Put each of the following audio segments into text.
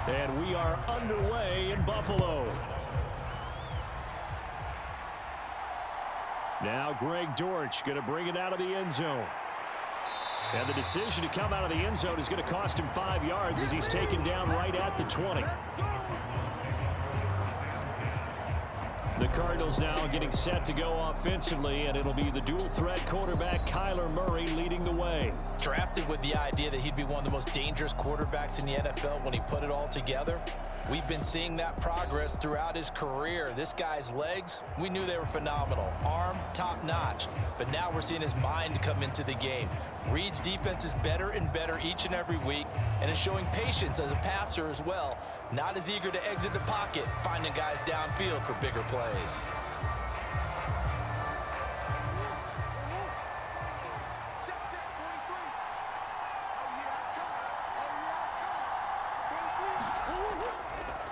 And we are underway in Buffalo. Now Greg Dortch going to bring it out of the end zone. And the decision to come out of the end zone is going to cost him 5 yards as he's taken down right at the 20. The Cardinals now getting set to go offensively, and it'll be the dual-threat quarterback Kyler Murray leading the way. Drafted with the idea that he'd be one of the most dangerous quarterbacks in the NFL when he put it all together. We've been seeing that progress throughout his career. This guy's legs, we knew they were phenomenal. Arm, top-notch. But now we're seeing his mind come into the game. Reed's defense is better and better each and every week, and is showing patience as a passer as well. Not as eager to exit the pocket, finding guys downfield for bigger plays.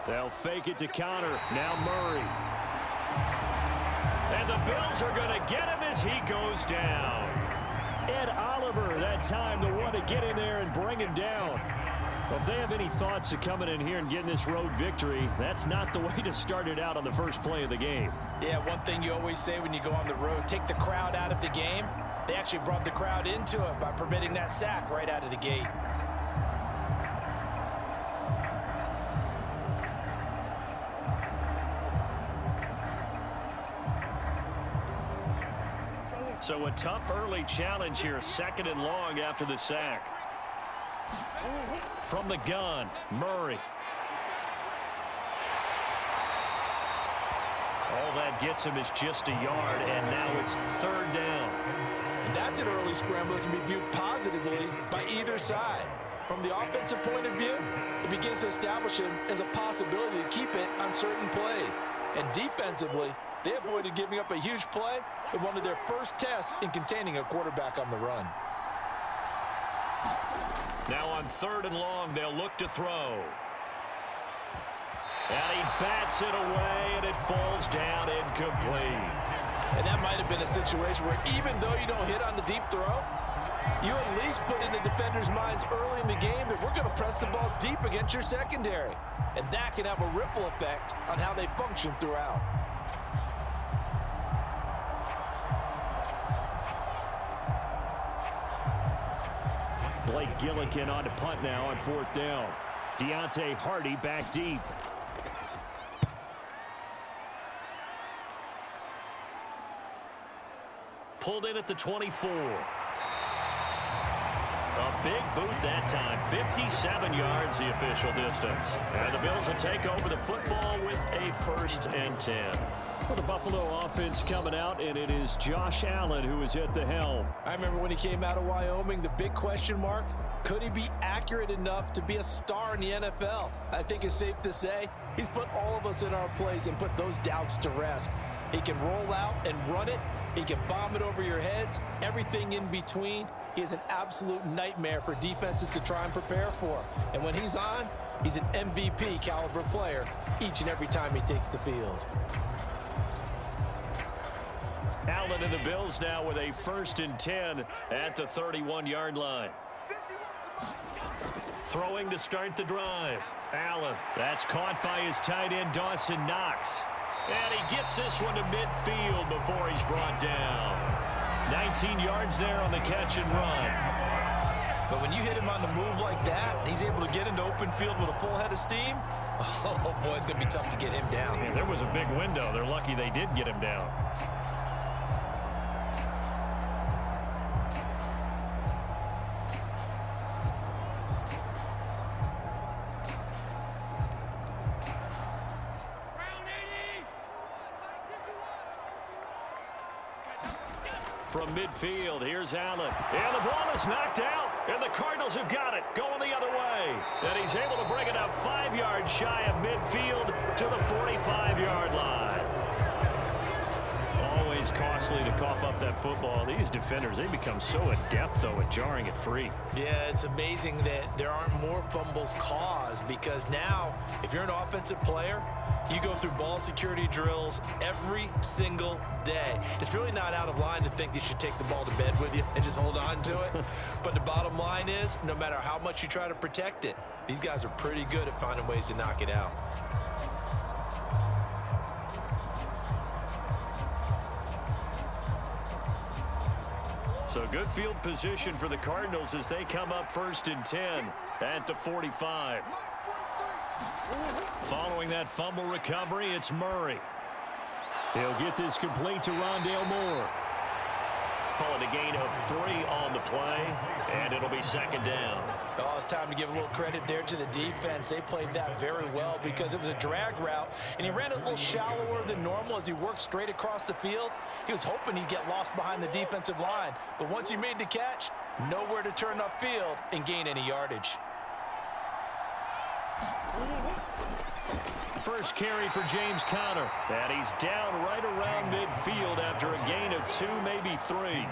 They'll fake it to counter. Now Murray. And the Bills are going to get him as he goes down. Ed Oliver, that time, the one to get in there and bring him down. Well, if they have any thoughts of coming in here and getting this road victory, that's not the way to start it out on the first play of the game. Yeah, one thing you always say when you go on the road, take the crowd out of the game. They actually brought the crowd into it by permitting that sack right out of the gate. So a tough early challenge here, 2nd and long after the sack. From the gun, Murray. All that gets him is just a yard, and now it's 3rd down. And that's an early scramble that can be viewed positively by either side. From the offensive point of view, it begins to establish him as a possibility to keep it on certain plays. And defensively, they avoided giving up a huge play in one of their first tests in containing a quarterback on the run. Now on 3rd and long, they'll look to throw. And he bats it away, and it falls down incomplete. And that might have been a situation where even though you don't hit on the deep throw, you at least put in the defender's minds early in the game that we're going to press the ball deep against your secondary. And that can have a ripple effect on how they function throughout. Blake Gillikin on to punt now on 4th down. Deontay Hardy back deep. Pulled in at the 24. A big boot that time. 57 yards the official distance. And the Bills will take over the football with a 1st and 10. For the Buffalo offense coming out, and it is Josh Allen who is at the helm. I remember when he came out of Wyoming, the big question mark, could he be accurate enough to be a star in the NFL? I think it's safe to say he's put all of us in our place and put those doubts to rest. He can roll out and run it. He can bomb it over your heads. Everything in between. He is an absolute nightmare for defenses to try and prepare for. And when he's on, he's an MVP caliber player each and every time he takes the field. Allen and the Bills now with a 1st and 10 at the 31-yard line. Throwing to start the drive. Allen, that's caught by his tight end Dawson Knox. And he gets this one to midfield before he's brought down. 19 yards there on the catch and run. But when you hit him on the move like that, he's able to get into open field with a full head of steam. Oh, boy, it's going to be tough to get him down. Yeah, there was a big window. They're lucky they did get him down. From midfield, here's Allen. And the ball is knocked out, and the Cardinals have got it, going the other way. And he's able to bring it up 5 yards shy of midfield to the 45-yard line. always costly to cough up that football. These defenders, they become so adept, though, at jarring it free. Yeah, it's amazing that there aren't more fumbles caused, because now, if you're an offensive player, you go through ball security drills every single day. It's really not out of line to think that you should take the ball to bed with you and just hold on to it. But the bottom line is, no matter how much you try to protect it, these guys are pretty good at finding ways to knock it out. So good field position for the Cardinals as they come up 1st and 10 at the 45. Following that fumble recovery, it's Murray. He'll get this complete to Rondale Moore. Call it a gain of 3 on the play, and it'll be 2nd down. Oh, it's time to give a little credit there to the defense. They played that very well because it was a drag route, and he ran it a little shallower than normal as he worked straight across the field. He was hoping he'd get lost behind the defensive line, but once he made the catch, nowhere to turn upfield and gain any yardage. First carry for James Conner, and he's down right around midfield after a gain of 2, maybe 3.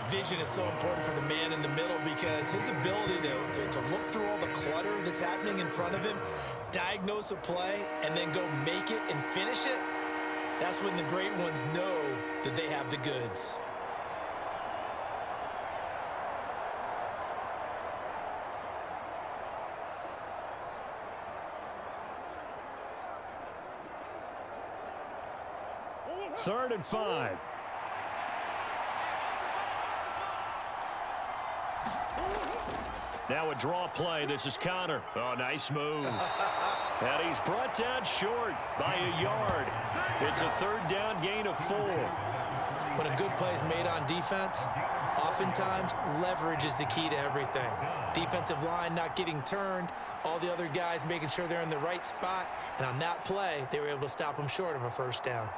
Vision is so important for the man in the middle because his ability to look through all the clutter that's happening in front of him, diagnose a play, and then go make it and finish it, that's when the great ones know that they have the goods. Third and 5. Now a draw play. This is Conner. Oh, nice move. And he's brought down short by a yard. It's a 3rd down gain of 4. When a good play is made on defense, oftentimes leverage is the key to everything. Defensive line not getting turned, all the other guys making sure they're in the right spot, and on that play, they were able to stop them short of a 1st down.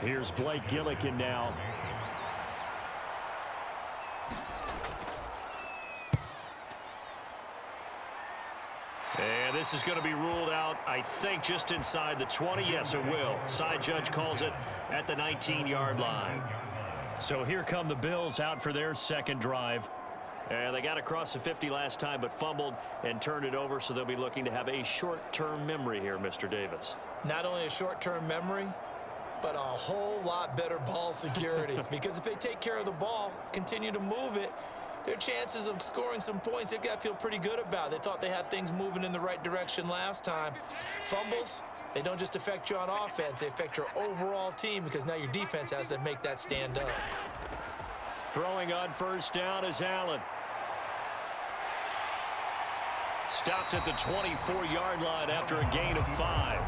Here's Blake Gillikin now. And this is going to be ruled out, I think, just inside the 20. Yes, it will. Side judge calls it at the 19-yard line. So here come the Bills out for their 2nd drive. And they got across the 50 last time, but fumbled and turned it over, so they'll be looking to have a short-term memory here, Mr. Davis. Not only a short-term memory, but a whole lot better ball security. Because if they take care of the ball, continue to move it, their chances of scoring some points, they've got to feel pretty good about. They thought they had things moving in the right direction last time. Fumbles, they don't just affect you on offense, they affect your overall team because now your defense has to make that stand up. Throwing on 1st down is Allen. Stopped at the 24-yard line after a gain of 5.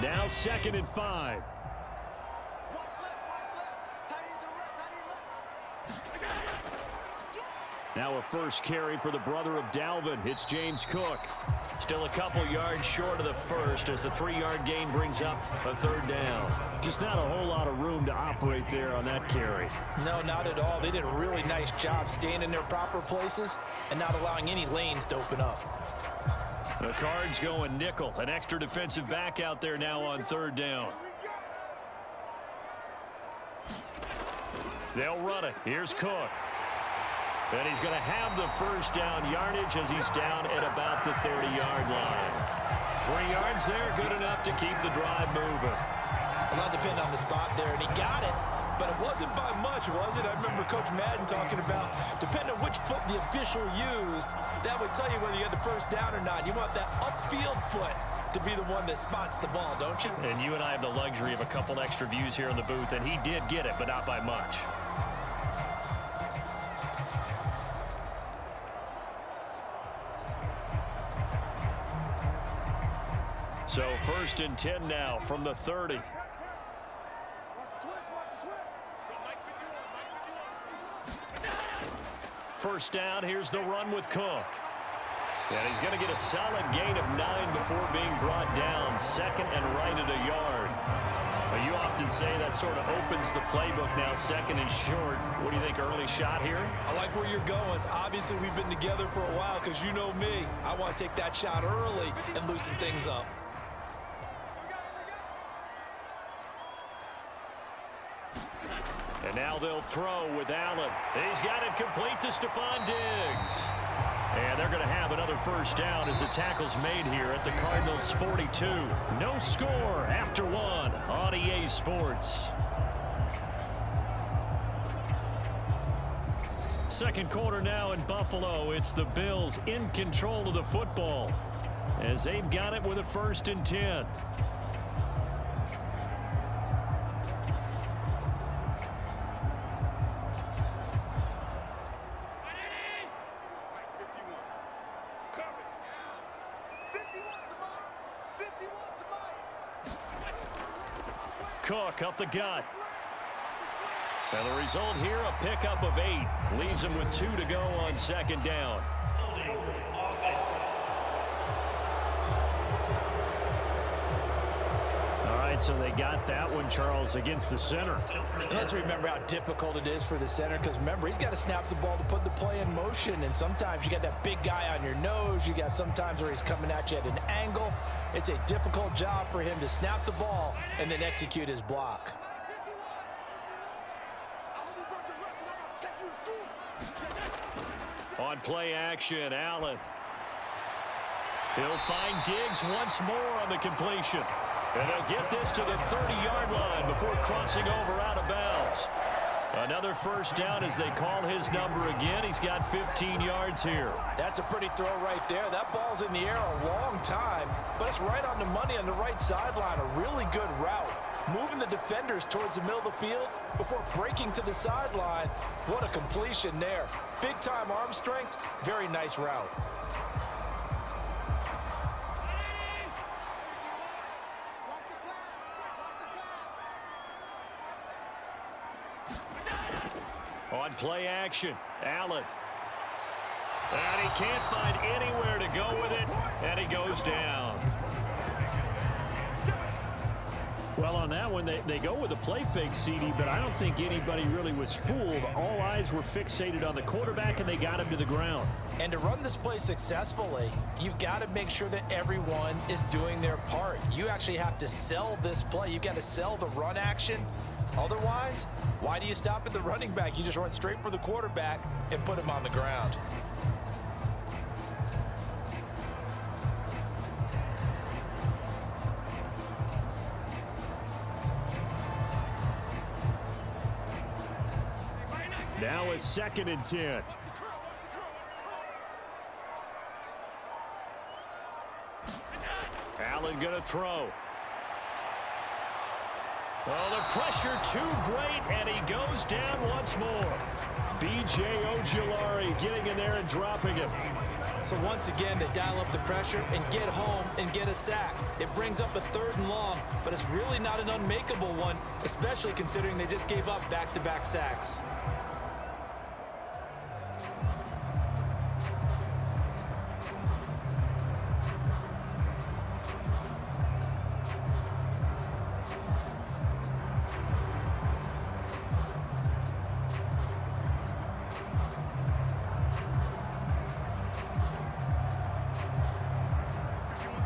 Now 2nd and 5. Now a first carry for the brother of Dalvin. It's James Cook. Still a couple yards short of the first as the 3-yard gain brings up a 3rd down. Just not a whole lot of room to operate there on that carry. No, not at all. They did a really nice job staying in their proper places and not allowing any lanes to open up. The Cards going nickel. An extra defensive back out there now on 3rd down. They'll run it. Here's Cook. And he's going to have the 1st down yardage as he's down at about the 30-yard line. 3 yards there, good enough to keep the drive moving. A lot depend on the spot there, and he got it, but it wasn't by much, was it? I remember Coach Madden talking about, depending on which foot the official used, that would tell you whether you had the 1st down or not. You want that upfield foot to be the one that spots the ball, don't you? And you and I have the luxury of a couple extra views here in the booth, and he did get it, but not by much. So 1st and 10 now from the 30. First down, here's the run with Cook. And he's going to get a solid gain of 9 before being brought down. 2nd and right at a yard. But you often say that sort of opens the playbook now, 2nd and short. What do you think, early shot here? I like where you're going. Obviously, we've been together for a while because you know me. I want to take that shot early and loosen things up. And now they'll throw with Allen. He's got it complete to Stephon Diggs. And they're going to have another first down as the tackle's made here at the Cardinals' 42. No score after 1 on EA Sports. Second quarter now in Buffalo. It's the Bills in control of the football as they've got it with a 1st and 10. Cook up the gut. And the result here, a pickup of 8. Leaves him with 2 to go on 2nd down. All right, so they got that one, Charles, against the center. And let's remember how difficult it is for the center because, remember, he's got to snap the ball to put the play in motion. And sometimes you got that big guy on your nose. You got sometimes where he's coming at you at an angle. It's a difficult job for him to snap the ball and then execute his block. On play action, Allen. He'll find Diggs once more on the completion. And they'll get this to the 30-yard line before crossing over out of bounds. Another first down as they call his number again. He's got 15 yards here. That's a pretty throw right there. That ball's in the air a long time, but it's right on the money on the right sideline. A really good route. Moving the defenders towards the middle of the field before breaking to the sideline. What a completion there. Big-time arm strength. Very nice route. On play action, Allen. And he can't find anywhere to go with it, and he goes down. Well, on that one, they go with a play fake, CD, but I don't think anybody really was fooled. All eyes were fixated on the quarterback, and they got him to the ground. And to run this play successfully, you've got to make sure that everyone is doing their part. You actually have to sell this play. You've got to sell the run action. Otherwise, why do you stop at the running back? You just run straight for the quarterback and put him on the ground. Now a 2nd and 10. Allen going to throw. Oh, the pressure too great, and he goes down once more. B.J. Ojulari getting in there and dropping him. So once again, they dial up the pressure and get home and get a sack. It brings up a 3rd and long, but it's really not an unmakeable one, especially considering they just gave up back-to-back sacks.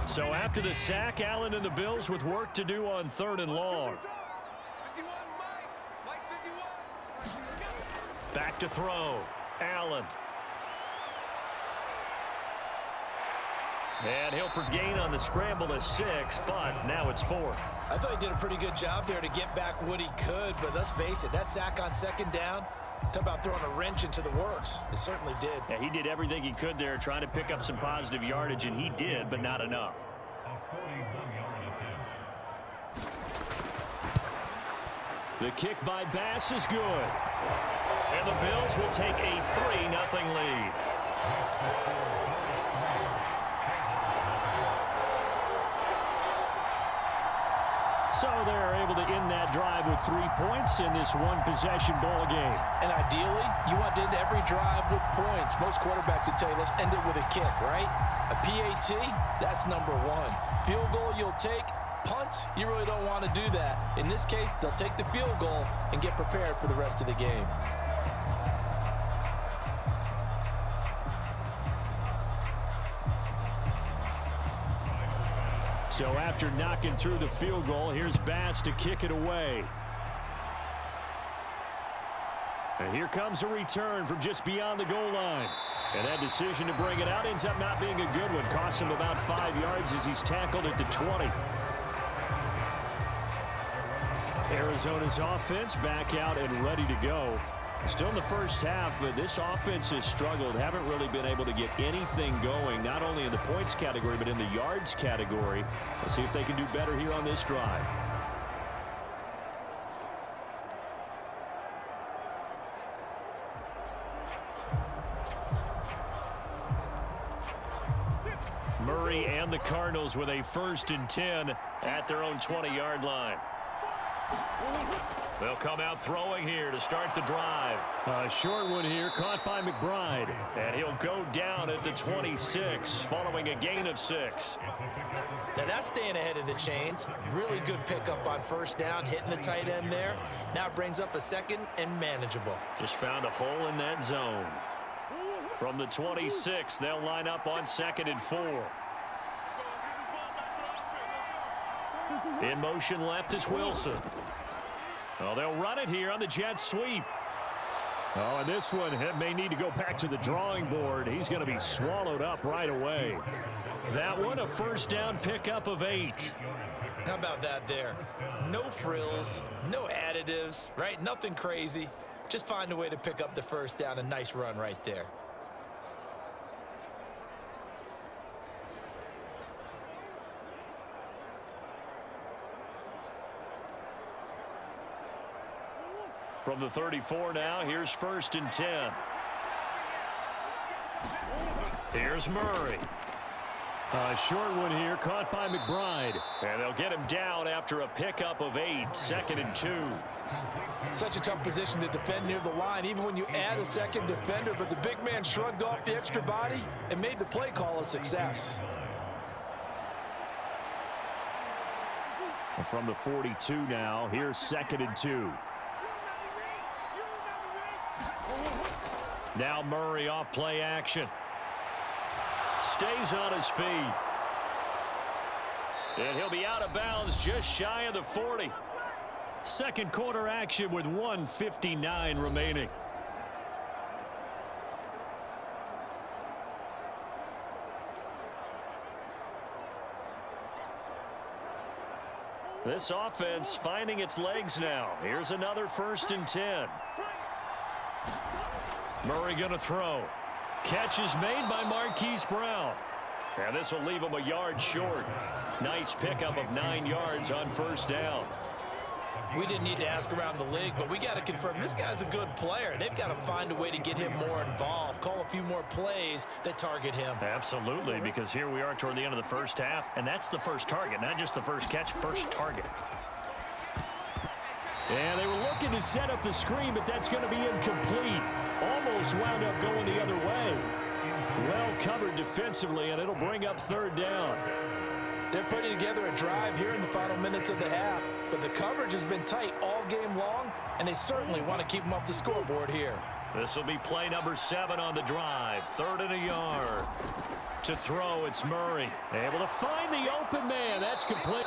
So after the sack, Allen and the Bills with work to do on 3rd and long. Back to throw. Allen. And he'll gain on the scramble to 6, but now it's 4th. I thought he did a pretty good job there to get back what he could, but let's face it, that sack on 2nd down, talk about throwing a wrench into the works. It certainly did. Yeah, he did everything he could there, trying to pick up some positive yardage, and he did, but not enough. The kick by Bass is good. And the Bills will take a 3-0 lead. So they're able to end that drive with 3 points in this one-possession ball game. And ideally, you want to end every drive with points. Most quarterbacks would tell you, let's end it with a kick, right? A PAT, that's number one. Field goal you'll take. Punts, you really don't want to do that. In this case, they'll take the field goal and get prepared for the rest of the game. So after knocking through the field goal, here's Bass to kick it away. And here comes a return from just beyond the goal line. And that decision to bring it out ends up not being a good one. Costs him about 5 yards as he's tackled at the 20. Arizona's offense back out and ready to go. Still in the first half, but this offense has struggled. Haven't really been able to get anything going, not only in the points category, but in the yards category. Let's see if they can do better here on this drive. Murray and the Cardinals with a 1st and 10 at their own 20-yard line. They'll come out throwing here to start the drive. A short one here, caught by McBride. And he'll go down at the 26, following a gain of 6. Now that's staying ahead of the chains. Really good pickup on 1st down, hitting the tight end there. Now it brings up a 2nd and manageable. Just found a hole in that zone. From the 26, they'll line up on 2nd and 4. In motion left is Wilson. Oh, they'll run it here on the jet sweep. Oh, and this one may need to go back to the drawing board. He's going to be swallowed up right away. That one, a 1st down pickup of 8. How about that there? No frills, no additives, right? Nothing crazy. Just find a way to pick up the 1st down. A nice run right there. From the 34 now, here's 1st and 10. Here's Murray. A short one here, caught by McBride. And they'll get him down after a pickup of 8, 2nd and 2. Such a tough position to defend near the line, even when you add a 2nd defender. But the big man shrugged off the extra body and made the play call a success. From the 42 now, here's 2nd and 2. Now Murray off play action. Stays on his feet. And he'll be out of bounds just shy of the 40. Second quarter action with 1:59 remaining. This offense finding its legs now. Here's another 1st and 10. Murray going to throw. Catch is made by Marquise Brown. And this will leave him a yard short. Nice pickup of 9 yards on 1st down. We didn't need to ask around the league, but we got to confirm this guy's a good player. They've got to find a way to get him more involved, call a few more plays that target him. Absolutely, because here we are toward the end of the first half, and that's the first target, not just the first catch, first target. And they were looking to set up the screen, but that's going to be incomplete. Almost wound up going the other way. Well covered defensively, and it'll bring up 3rd down. They're putting together a drive here in the final minutes of the half, but the coverage has been tight all game long, and they certainly want to keep them off the scoreboard here. This will be play number 7 on the drive. 3rd and a yard. To throw, it's Murray. Able to find the open man. That's complete.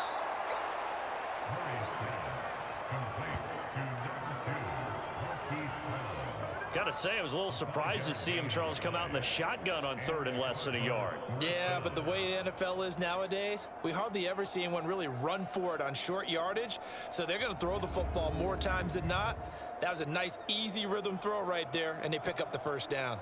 Got to say, I was a little surprised to see him, Charles, come out in the shotgun on 3rd and less than a yard. Yeah, but the way the NFL is nowadays, we hardly ever see anyone really run for it on short yardage. So they're going to throw the football more times than not. That was a nice, easy rhythm throw right there, and they pick up the 1st down.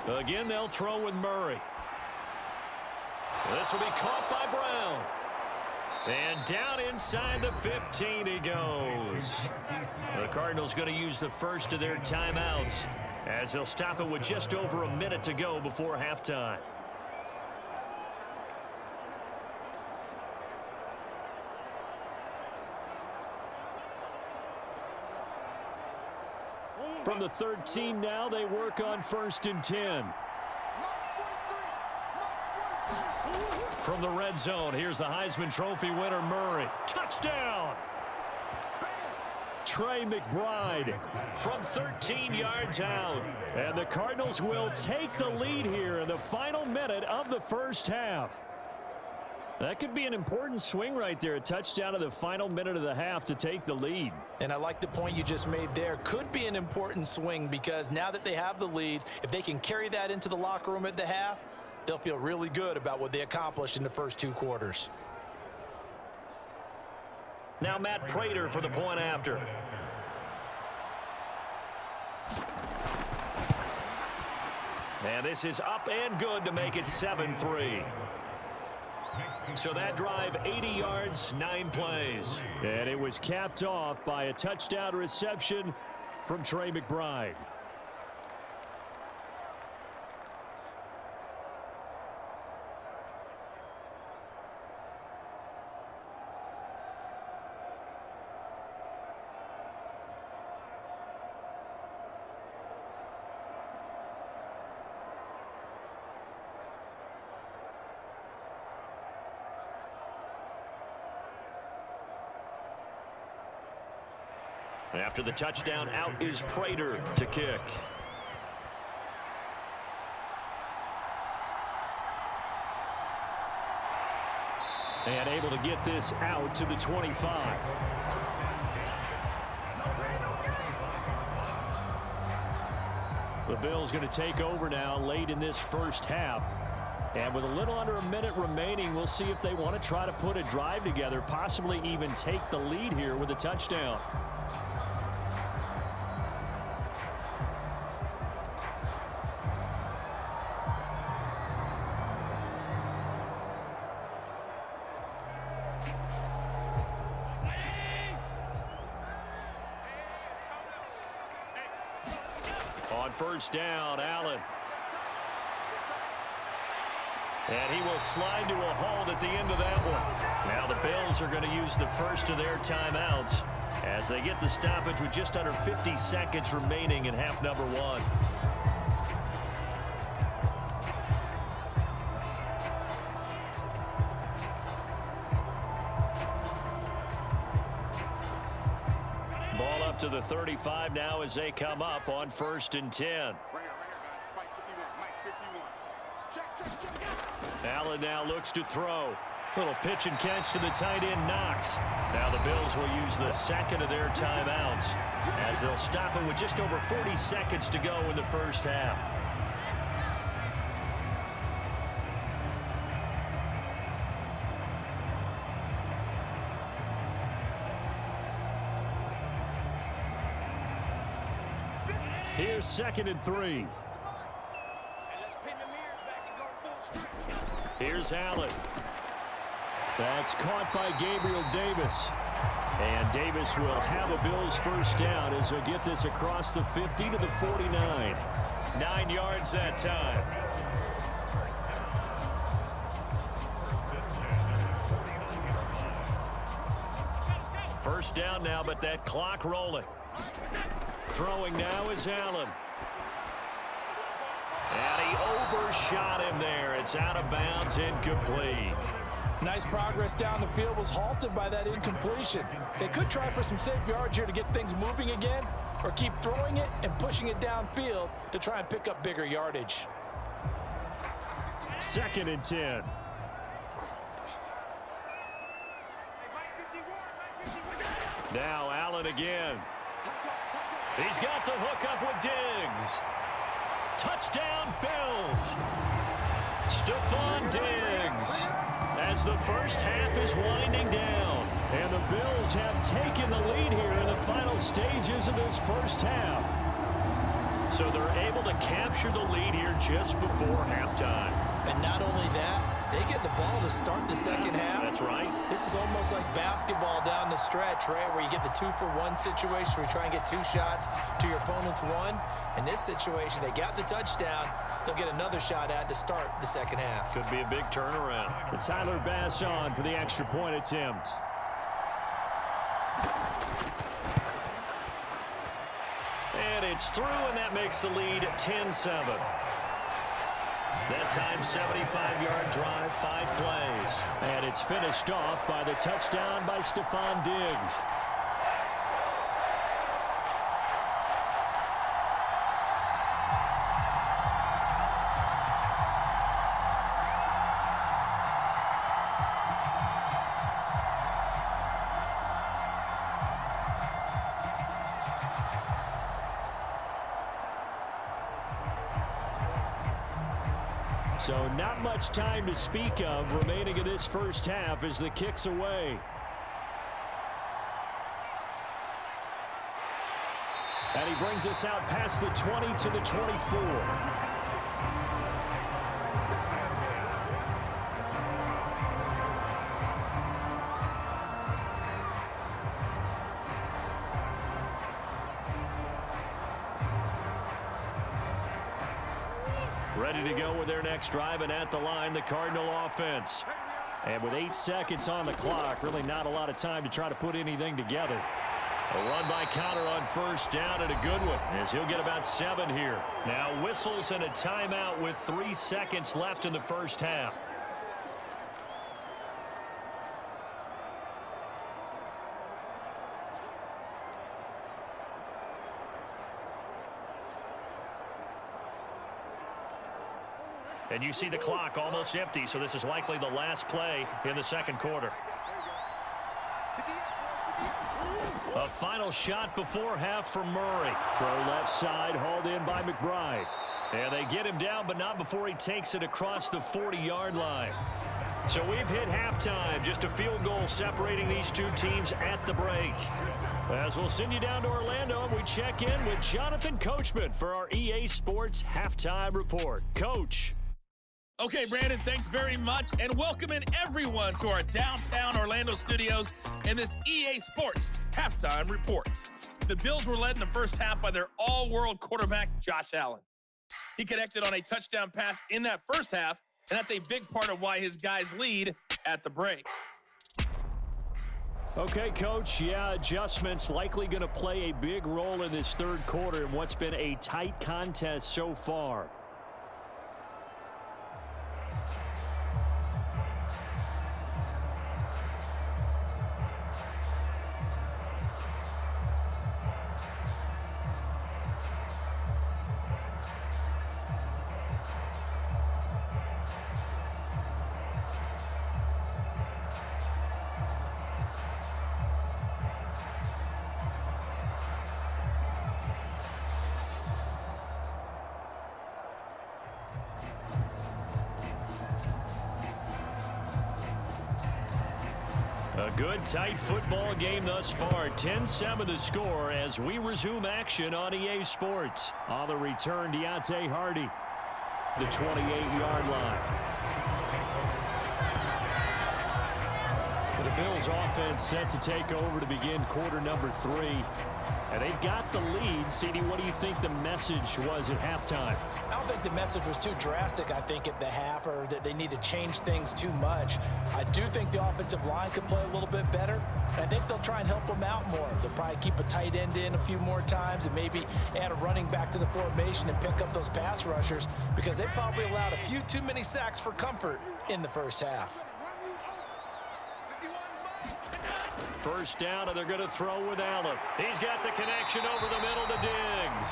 Again, they'll throw with Murray. This will be caught by Brown. And down inside the 15 he goes. The Cardinals going to use the first of their timeouts as they'll stop it with just over a minute to go before halftime. From the 13 now, they work on 1st and 10. From the red zone, here's the Heisman Trophy winner, Murray. Touchdown! Trey McBride from 13 yards out. And the Cardinals will take the lead here in the final minute of the first half. That could be an important swing right there. A touchdown in the final minute of the half to take the lead. And I like the point you just made there. Could be an important swing because now that they have the lead, if they can carry that into the locker room at the half, they'll feel really good about what they accomplished in the first 2 quarters. Now Matt Prater for the point after. And this is up and good to make it 7-3. So that drive, 80 yards, 9 plays. And it was capped off by a touchdown reception from Trey McBride. After the touchdown, out is Prater to kick. And able to get this out to the 25. The Bills going to take over now late in this first half. And with a little under a minute remaining, we'll see if they want to try to put a drive together, possibly even take the lead here with a touchdown. On first down, Allen. And he will slide to a halt at the end of that one. Now the Bills are going to use the first of their timeouts as they get the stoppage with just under 50 seconds remaining in half number 1. Ball up to the 35 now as they come up on 1st and 10. Allen now looks to throw. Little pitch and catch to the tight end, Knox. Now the Bills will use the second of their timeouts as they'll stop it with just over 40 seconds to go in the first half. Here's 2nd and 3. Here's Allen. That's caught by Gabriel Davis. And Davis will have a Bills first down as he'll get this across the 50 to the 49. 9 yards that time. First down now, but that clock rolling. Throwing now is Allen. And he overshot him there. It's out of bounds, incomplete. Nice progress down the field, was halted by that incompletion. They could try for some safe yards here to get things moving again, or keep throwing it and pushing it downfield to try and pick up bigger yardage. 2nd and 10. Now Allen again. He's got the hook up with Diggs. Touchdown, Bills. Stephon Diggs. As the first half is winding down. And the Bills have taken the lead here in the final stages of this first half. So they're able to capture the lead here just before halftime. And not only that, they get the ball to start the second half. That's right. This is almost like basketball down the stretch, right, where you get the 2-for-1 situation where you try and get 2 shots to your opponent's 1. In this situation, they got the touchdown. They'll get another shot at to start the second half. Could be a big turnaround. But Tyler Bass on for the extra point attempt. And it's through, and that makes the lead 10-7. That time, 75-yard drive, 5 plays. And it's finished off by the touchdown by Stephon Diggs. So not much time to speak of remaining in this first half as the kick's away. And he brings us out past the 20 to the 24. Ready to go with their next drive, and at the line, the Cardinal offense. And with 8 seconds on the clock, really not a lot of time to try to put anything together. A run by Connor on first down, and a good one, as he'll get about 7 here. Now whistles and a timeout with 3 seconds left in the first half. And you see the clock almost empty, so this is likely the last play in the second quarter. A final shot before half for Murray. Throw left side, hauled in by McBride. And they get him down, but not before he takes it across the 40-yard line. So we've hit halftime, just a field goal separating these two teams at the break. As we'll send you down to Orlando, and we check in with Jonathan Coachman for our EA Sports Halftime Report. Coach. Okay, Brandon, thanks very much, and welcome in everyone to our downtown Orlando studios in this EA Sports Halftime Report. The Bills were led in the first half by their all-world quarterback, Josh Allen. He connected on a touchdown pass in that first half, and that's a big part of why his guys lead at the break. Okay, Coach, adjustments likely going to play a big role in this third quarter in what's been a tight contest so far. A good, tight football game thus far. 10-7 the score as we resume action on EA Sports. On the return, Deontay Hardy, the 28-yard line. The Bills offense set to take over to begin quarter number 3. And they've got the lead. CD, what do you think the message was at halftime? I don't think the message was too drastic, I think, at the half, or that they need to change things too much. I do think the offensive line could play a little bit better. I think they'll try and help them out more. They'll probably keep a tight end in a few more times and maybe add a running back to the formation and pick up those pass rushers, because they probably allowed a few too many sacks for comfort in the first half. First down, and they're going to throw with Allen. He's got the connection over the middle to Diggs.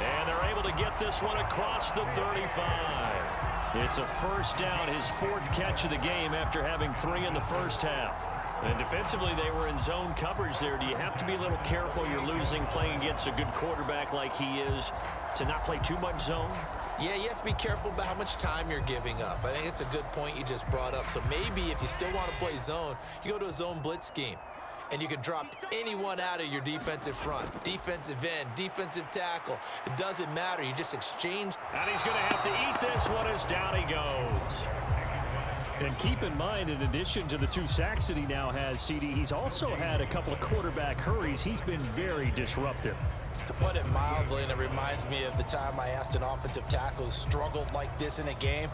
And they're able to get this one across the 35. It's a first down, his 4th catch of the game after having 3 in the first half. And defensively, they were in zone coverage there. Do you have to be a little careful? You're losing playing against a good quarterback like he is to not play too much zone? Yeah, you have to be careful about how much time you're giving up. I think it's a good point you just brought up. So maybe if you still want to play zone, you go to a zone blitz scheme. and you can drop anyone out of your defensive front. Defensive end, defensive tackle. It doesn't matter. You just exchange. And he's going to have to eat this one as down he goes. And keep in mind, in addition to the 2 sacks that he now has, CD, he's also had a couple of quarterback hurries. He's been very disruptive. To put it mildly, and it reminds me of the time I asked an offensive tackle who struggled like this in a game.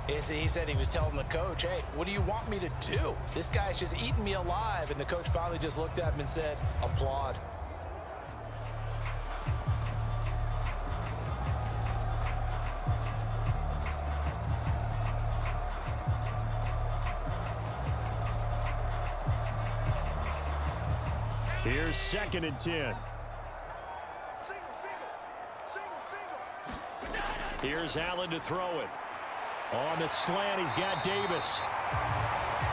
He said he was telling the coach, hey, what do you want me to do? This guy's just eating me alive. And the coach finally just looked at him and said, applaud. Here's 2nd and 10. Here's Allen to throw it. On the slant, he's got Davis.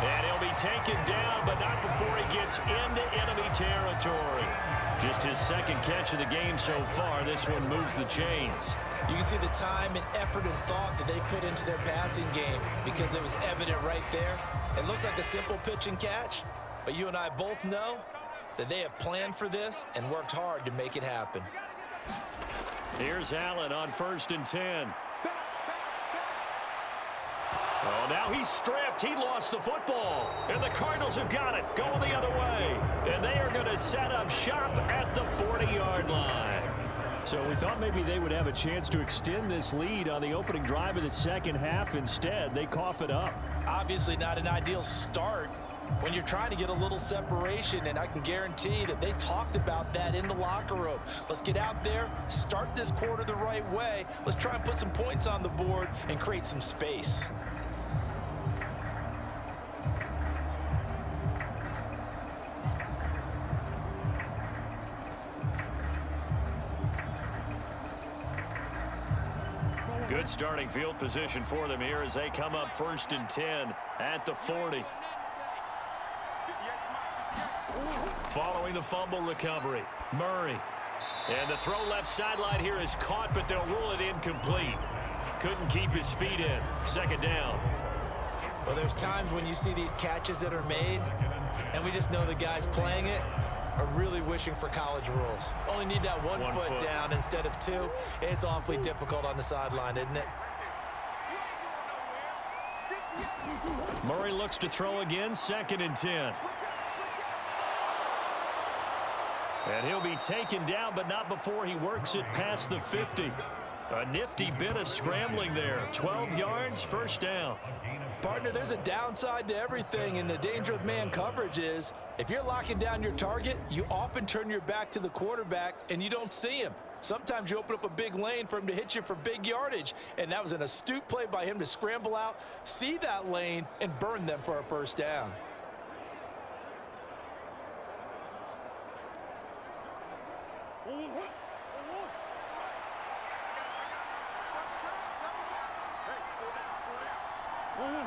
And he'll be taken down, but not before he gets into enemy territory. Just his 2nd catch of the game so far. This one moves the chains. You can see the time and effort and thought that they put into their passing game because it was evident right there. It looks like a simple pitch and catch, but you and I both know that they have planned for this and worked hard to make it happen. Here's Allen on 1st and 10. Oh, now he's stripped. He lost the football. And the Cardinals have got it, going the other way. And they are going to set up shop at the 40-yard line. So we thought maybe they would have a chance to extend this lead on the opening drive of the 2nd half. Instead, they cough it up. Obviously not an ideal start when you're trying to get a little separation, and I can guarantee that they talked about that in the locker room. Let's get out there, start this quarter the right way. Let's try and put some points on the board and create some space. Good starting field position for them here as they come up 1st and 10 at the 40. Following the fumble recovery, Murray. And the throw left sideline here is caught, but they'll rule it incomplete. Couldn't keep his feet in. 2nd down. Well, there's times when you see these catches that are made, and we just know the guys playing it are really wishing for college rules. Only need that one foot down instead of 2. It's awfully difficult on the sideline, isn't it? Murray looks to throw again, 2nd and 10. And he'll be taken down, but not before he works it past the 50. A nifty bit of scrambling there. 12 yards, 1st down. Partner, there's a downside to everything, and the danger of man coverage is if you're locking down your target, you often turn your back to the quarterback and you don't see him. Sometimes you open up a big lane for him to hit you for big yardage, and that was an astute play by him to scramble out, see that lane, and burn them for a 1st down.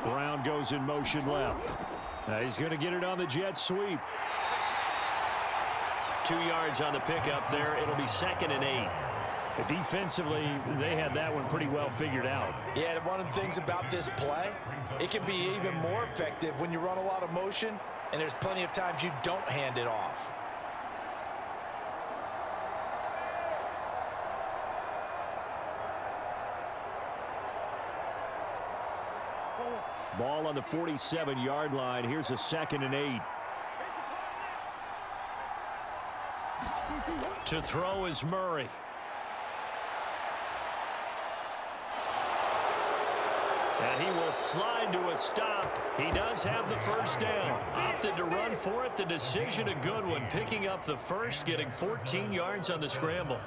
Brown goes in motion left. Now he's going to get it on the jet sweep. 2 yards on the pickup there. It'll be 2nd and 8. Defensively, they had that one pretty well figured out. Yeah, and one of the things about this play, it can be even more effective when you run a lot of motion, and there's plenty of times you don't hand it off. Ball on the 47-yard line. Here's a 2nd and 8. To throw is Murray. And he will slide to a stop. He does have the 1st down. Opted to run for it. The decision a good one. Picking up the 1st, getting 14 yards on the scramble.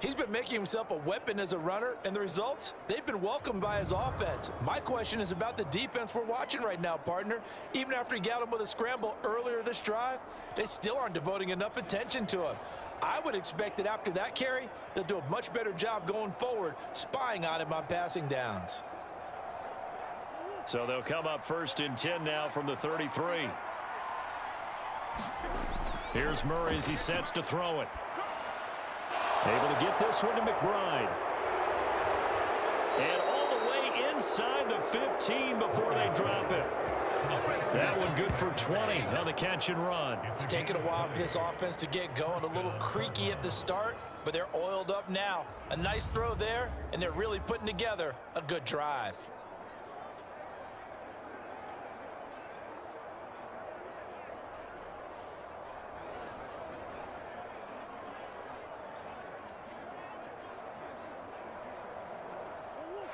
He's been making himself a weapon as a runner, and the results, they've been welcomed by his offense. My question is about the defense we're watching right now, partner. Even after he got him with a scramble earlier this drive, they still aren't devoting enough attention to him. I would expect that after that carry, they'll do a much better job going forward, spying on him on passing downs. So they'll come up 1st and 10 now from the 33. Here's Murray as he sets to throw it. Able to get this one to McBride. And all the way inside the 15 before they drop it. That one good for 20 on the catch and run. It's taken a while for this offense to get going. A little creaky at the start, but they're oiled up now. A nice throw there, and they're really putting together a good drive.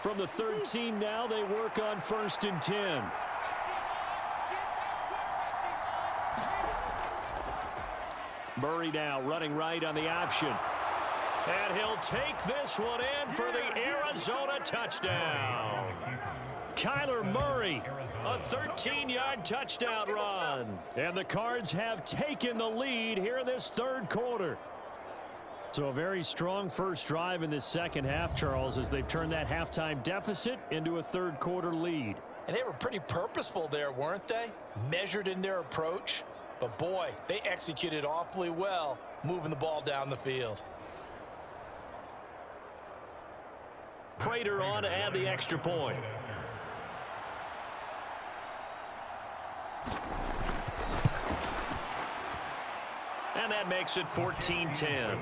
From the 13 now, they work on 1st and 10. Murray now running right on the option. And he'll take this one in for the Arizona touchdown. Kyler Murray, a 13-yard touchdown run. And the Cards have taken the lead here in this 3rd quarter. So a very strong first drive in this second half, Charles, as they've turned that halftime deficit into a 3rd quarter lead. And they were pretty purposeful there, weren't they? Measured in their approach. But boy, they executed awfully well, moving the ball down the field. Prater on to add the extra point. And that makes it 14-10.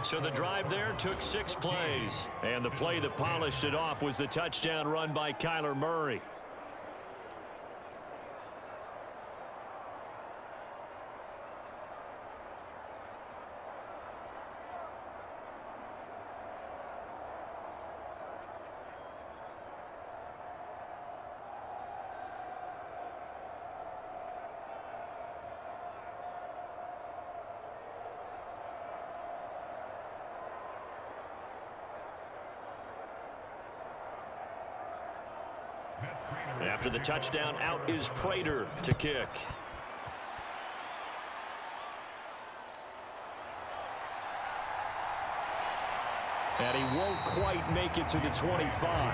So the drive there took 6 plays. And the play that polished it off was the touchdown run by Kyler Murray. After the touchdown, out is Prater to kick. And he won't quite make it to the 25.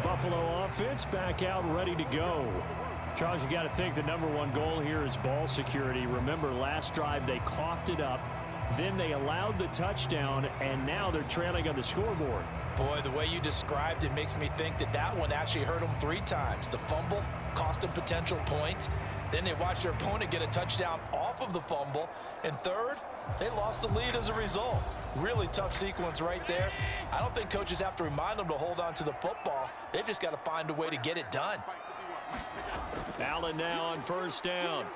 Buffalo offense back out ready to go. Charles, you got to think the #1 goal here is ball security. Remember, last drive they coughed it up. Then they allowed the touchdown, and now they're trailing on the scoreboard. Boy, the way you described it makes me think that that one actually hurt them 3 times. The fumble cost them potential points. Then they watched their opponent get a touchdown off of the fumble. And third, they lost the lead as a result. Really tough sequence right there. I don't think coaches have to remind them to hold on to the football. They've just got to find a way to get it done. Allen now on 1st down.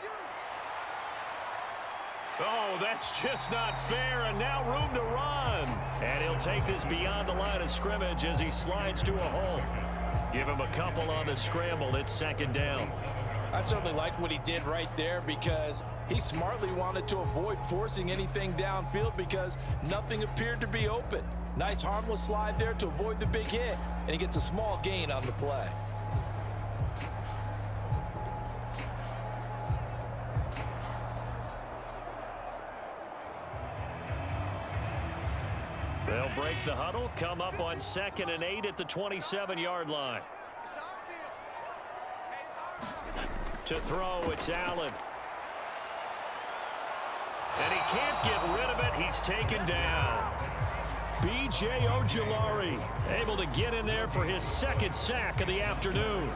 Oh, that's just not fair, and now room to run. And he'll take this beyond the line of scrimmage as he slides to a hole. Give him a couple on the scramble. It's 2nd down. I certainly like what he did right there because he smartly wanted to avoid forcing anything downfield because nothing appeared to be open. Nice harmless slide there to avoid the big hit, and he gets a small gain on the play. They'll break the huddle, come up on 2nd and 8 at the 27-yard line. To throw, it's Allen. And he can't get rid of it. He's taken down. B.J. Ojulari able to get in there for his 2nd sack of the afternoon.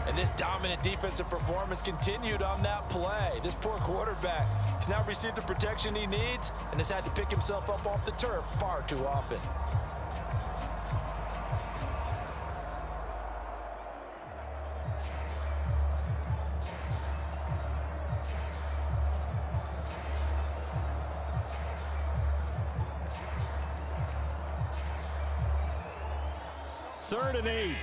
And this dominant defensive performance continued on that play. This poor quarterback has now received the protection he needs and has had to pick himself up off the turf far too often. Third and 8.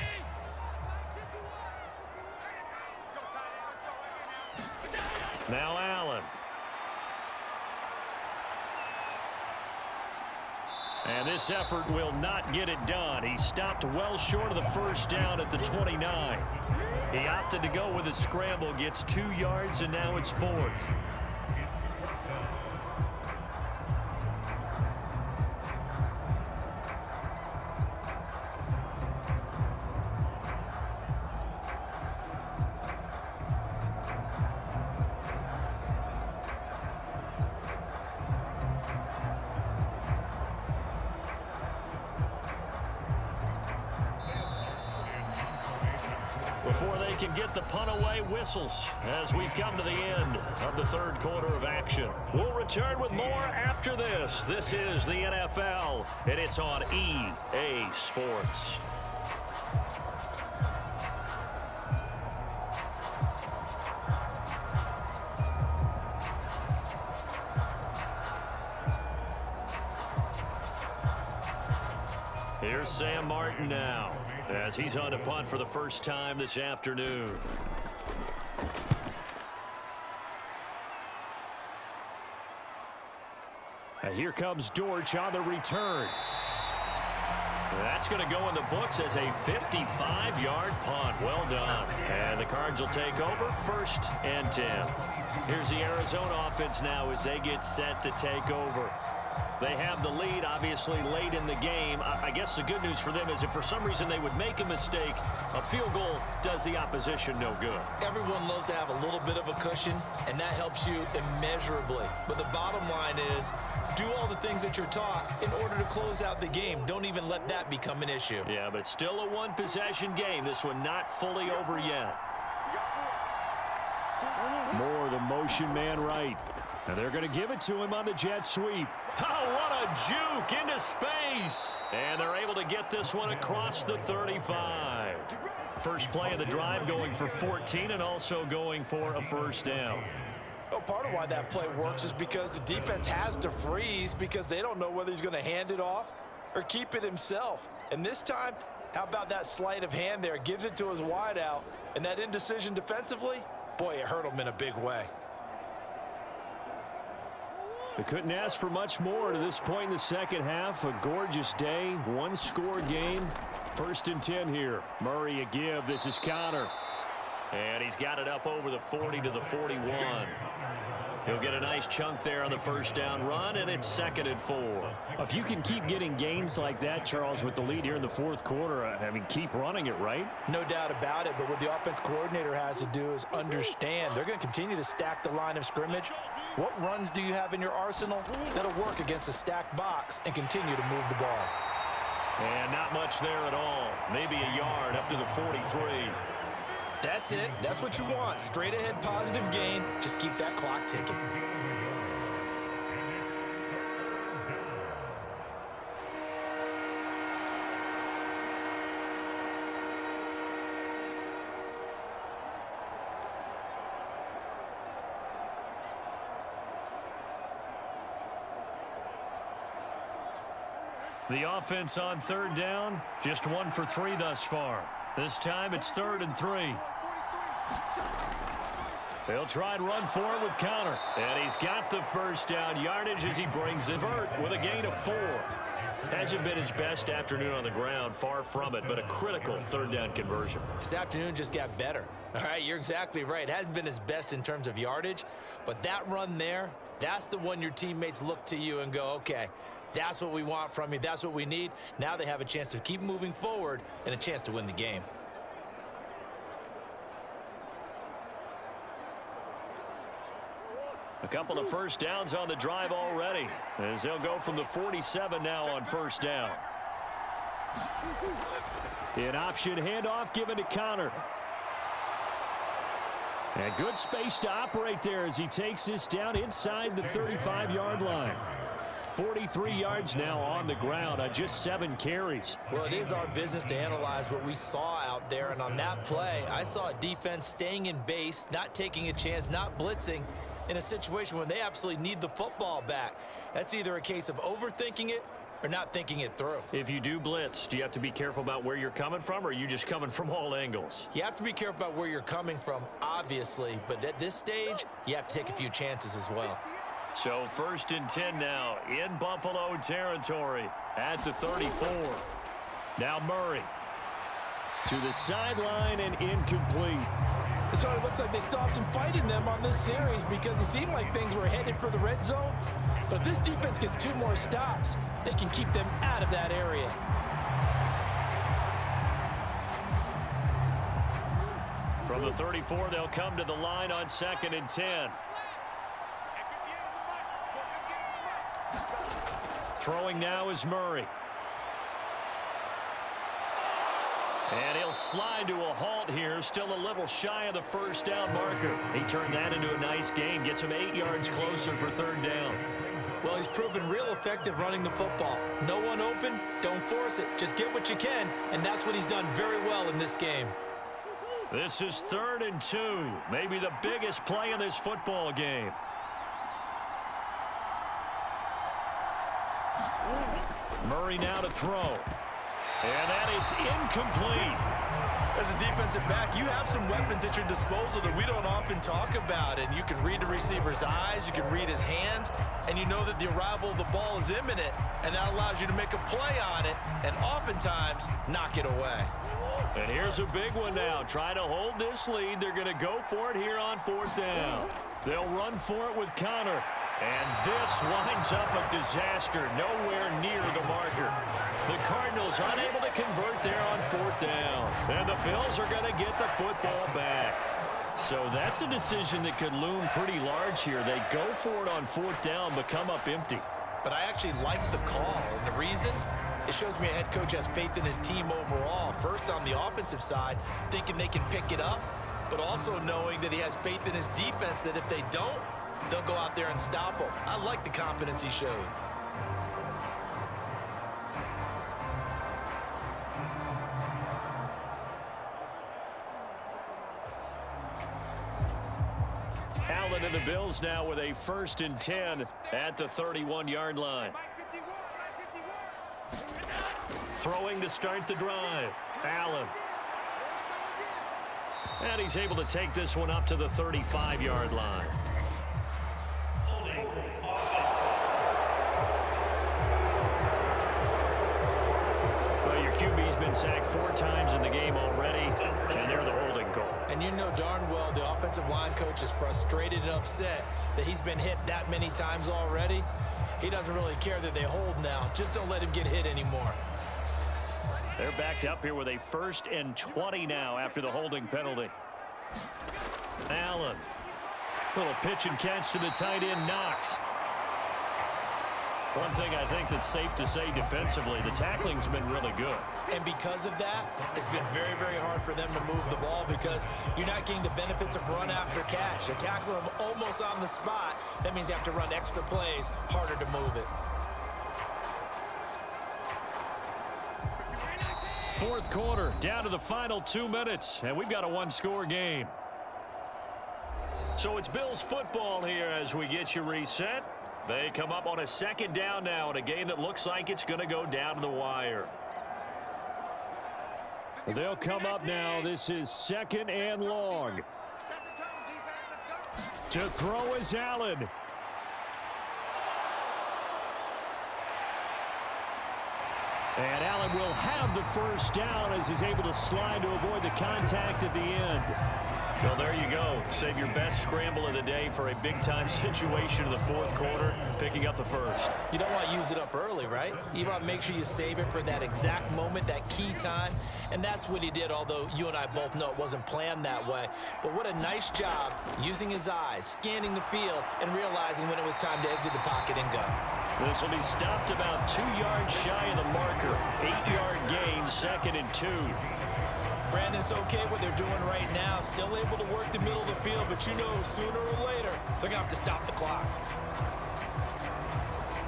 Now Allen. And this effort will not get it done. He stopped well short of the 1st down at the 29. He opted to go with a scramble, gets 2 yards, and now it's 4th. can get the punt away whistles as we've come to the end of the third quarter of action. We'll return with more after this. This is the NFL, and it's on EA Sports. Here's Sam Martin now as he's on to punt for the first time this afternoon. And here comes Dortch on the return. That's going to go in the books as a 55-yard punt. Well done. And the Cards will take over, 1st and 10. Here's the Arizona offense now as they get set to take over. They have the lead, obviously, late in the game. I guess the good news for them is if for some reason they would make a mistake, a field goal does the opposition no good. Everyone loves to have a little bit of a cushion, and that helps you immeasurably. But the bottom line is, do all the things that you're taught in order to close out the game. Don't even let that become an issue. Yeah, but it's still a one-possession game. This one not fully over yet. Moore, the motion man right. And they're going to give it to him on the jet sweep. Oh, what a juke into space. And they're able to get this one across the 35. First play of the drive going for 14 and also going for a first down. Well, part of why that play works is because the defense has to freeze because they don't know whether he's going to hand it off or keep it himself. And this time, how about that sleight of hand there? Gives it to his wideout. And that indecision defensively, boy, it hurt him in a big way. They couldn't ask for much more to this point in the second half. A gorgeous day, one-score game. 1st and 10 here. Murray a give. This is Connor. And he's got it up over the 40 to the 41. He'll get a nice chunk there on the first down run, and it's 2nd and 4. If you can keep getting gains like that, Charles, with the lead here in the fourth quarter, I mean, keep running it, right? No doubt about it, but what the offense coordinator has to do is understand they're going to continue to stack the line of scrimmage. What runs do you have in your arsenal that'll work against a stacked box and continue to move the ball? And not much there at all. Maybe a yard up to the 43. That's it. That's what you want. Straight ahead positive gain. Just keep that clock ticking. The offense on 3rd down, just 1 for 3 thus far. This time it's 3rd and 3. They'll try and run for it with Connor. And he's got the first down yardage as he brings it with a gain of 4. Hasn't been his best afternoon on the ground, far from it, but a critical 3rd down conversion. This afternoon just got better. All right, you're exactly right. It hasn't been his best in terms of yardage, but that run there, that's the one your teammates look to you and go, okay, that's what we want from you. That's what we need. Now they have a chance to keep moving forward and a chance to win the game. A couple of first downs on the drive already as they'll go from the 47 now on first down. An option handoff given to Connor. And good space to operate there as he takes this down inside the 35-yard line. 43 yards now on the ground on just 7 carries. Well, it is our business to analyze what we saw out there, and on that play, I saw a defense staying in base, not taking a chance, not blitzing in a situation when they absolutely need the football back. That's either a case of overthinking it or not thinking it through. If you do blitz, do you have to be careful about where you're coming from, or are you just coming from all angles? You have to be careful about where you're coming from, obviously, but at this stage, you have to take a few chances as well. So 1st and 10 now in Buffalo territory at the 34. Now Murray to the sideline and incomplete. So it looks like they still have some fight in them on this series because it seemed like things were headed for the red zone. But if this defense gets 2 more stops, they can keep them out of that area. From the 34, they'll come to the line on 2nd and 10. Throwing now is Murray. And he'll slide to a halt here, still a little shy of the first down marker. He turned that into a nice gain, gets him 8 yards closer for third down. Well, he's proven real effective running the football. No one open, don't force it. Just get what you can, and that's what he's done very well in this game. This is 3rd and 2, maybe the biggest play in this football game. Murray now to throw. And that is incomplete. As a defensive back, you have some weapons at your disposal that we don't often talk about. And you can read the receiver's eyes, you can read his hands, and you know that the arrival of the ball is imminent. And that allows you to make a play on it and oftentimes knock it away. And here's a big one now. Trying to hold this lead. They're going to go for it here on 4th down. They'll run for it with Connor. And this winds up a disaster, nowhere near the marker. The Cardinals unable to convert there on 4th down. And the Bills are going to get the football back. So that's a decision that could loom pretty large here. They go for it on 4th down, but come up empty. But I actually like the call, and the reason? It shows me a head coach has faith in his team overall. First on the offensive side, thinking they can pick it up, but also knowing that he has faith in his defense that if they don't, they'll go out there and stop him. I like the confidence he showed. Allen and the Bills now with a 1st and 10 at the 31-yard line. Throwing to start the drive. Allen. And he's able to take this one up to the 35-yard line. Well, your QB's been sacked 4 times in the game already, and they're the holding call. And you know darn well the offensive line coach is frustrated and upset that he's been hit that many times already. He doesn't really care that they hold now. Just don't let him get hit anymore. They're backed up here with a 1st and 20 now after the holding penalty. Allen. Little pitch and catch to the tight end, Knox. One thing I think that's safe to say defensively, the tackling's been really good. And because of that, it's been very, very hard for them to move the ball because you're not getting the benefits of run after catch. You're tackling them almost on the spot. That means you have to run extra plays, harder to move it. 4th quarter, down to the final 2 minutes, and we've got a 1-score game. So it's Bills football here as we get you reset. They come up on a 2nd down now in a game that looks like it's going to go down to the wire. They'll come up now. This is 2nd and long. To throw is Allen. And Allen will have the 1st down as he's able to slide to avoid the contact at the end. Well, there you go. Save your best scramble of the day for a big-time situation in the 4th quarter, picking up the 1st. You don't want to use it up early, right? You want to make sure you save it for that exact moment, that key time. And that's what he did, although you and I both know it wasn't planned that way. But what a nice job using his eyes, scanning the field, and realizing when it was time to exit the pocket and go. This will be stopped about 2 yards shy of the marker. 8-yard gain, 2nd and 2. Brandon, it's okay what they're doing right now. Still able to work the middle of the field, but you know sooner or later, they're going to have to stop the clock.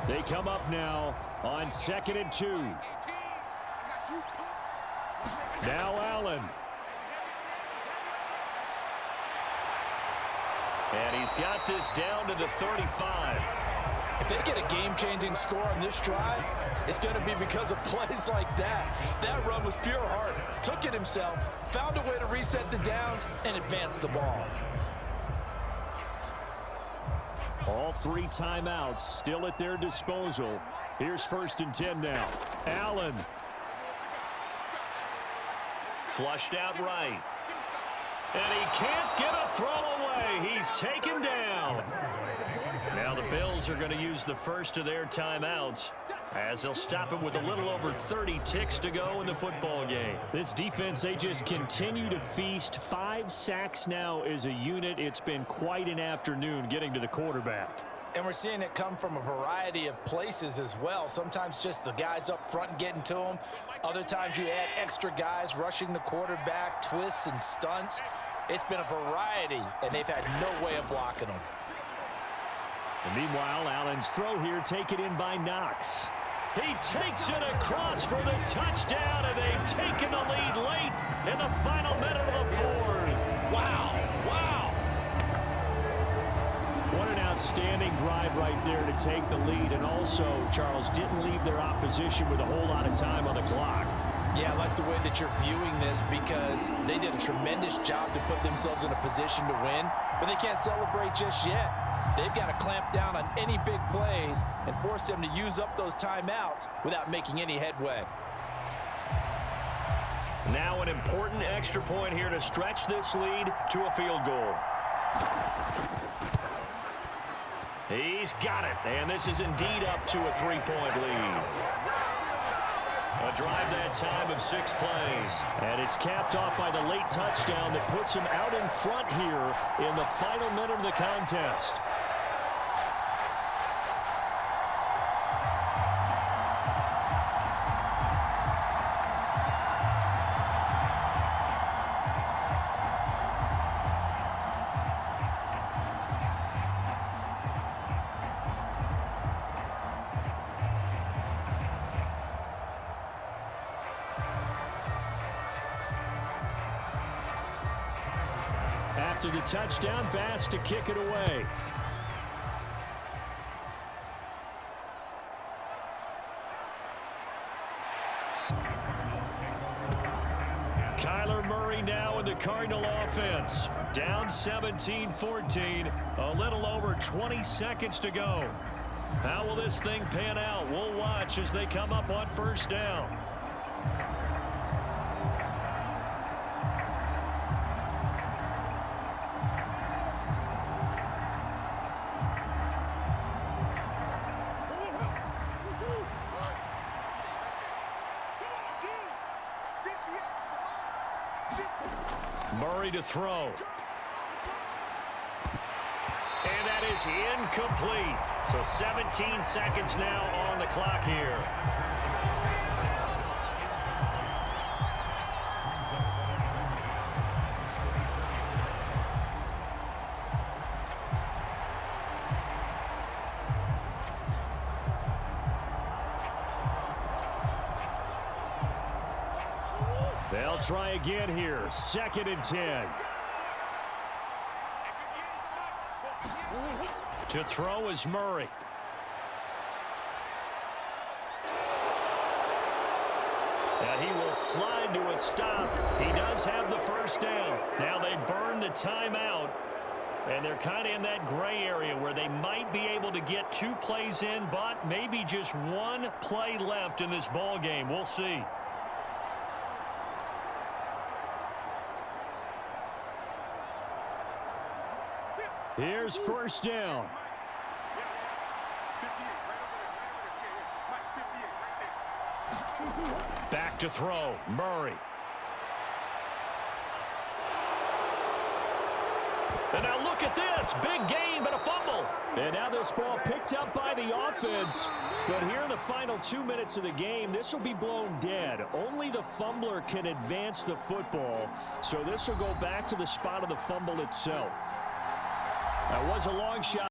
They come up now on 2nd and 2. Now Allen. And he's got this down to the 35. If they get a game-changing score on this drive, it's going to be because of plays like that. That run was pure heart. Took it himself, found a way to reset the downs, and advance the ball. All 3 timeouts still at their disposal. Here's 1st and 10 now. Allen. Flushed out right. And he can't get a throw away. He's taken down. Now the Bills are going to use the first of their timeouts as they'll stop it with a little over 30 ticks to go in the football game. This defense, they just continue to feast. 5 sacks now as a unit. It's been quite an afternoon getting to the quarterback. And we're seeing it come from a variety of places as well. Sometimes just the guys up front getting to them. Other times you add extra guys rushing the quarterback, twists and stunts. It's been a variety, and they've had no way of blocking them. And meanwhile, Allen's throw here taken in by Knox. He takes it across for the touchdown, and they've taken the lead late in the final minute of the fourth. Wow, wow. What an outstanding drive right there to take the lead, and also, Charles, didn't leave their opposition with a whole lot of time on the clock. Yeah, I like the way that you're viewing this because they did a tremendous job to put themselves in a position to win, but they can't celebrate just yet. They've got to clamp down on any big plays and force them to use up those timeouts without making any headway. Now an important extra point here to stretch this lead to a field goal. He's got it, and this is indeed up to a 3-point lead. A drive that time of 6 plays. And it's capped off by the late touchdown that puts him out in front here in the final minute of the contest. After the touchdown, Bass to kick it away. Kyler Murray now in the Cardinal offense. Down 17-14, a little over 20 seconds to go. How will this thing pan out? We'll watch as they come up on first down. Murray to throw. And that is incomplete. So 17 seconds now on the clock here. They'll try again here. 2nd and 10. To throw is Murray. And he will slide to a stop. He does have the first down. Now they burn the timeout. And they're kind of in that gray area where they might be able to get 2 plays in, but maybe just 1 play left in this ball game. We'll see. Here's first down. Back to throw, Murray. And now look at this. Big gain, but a fumble. And now this ball picked up by the offense. But here in the final 2 minutes of the game, this will be blown dead. Only the fumbler can advance the football. So this will go back to the spot of the fumble itself. That was a long shot.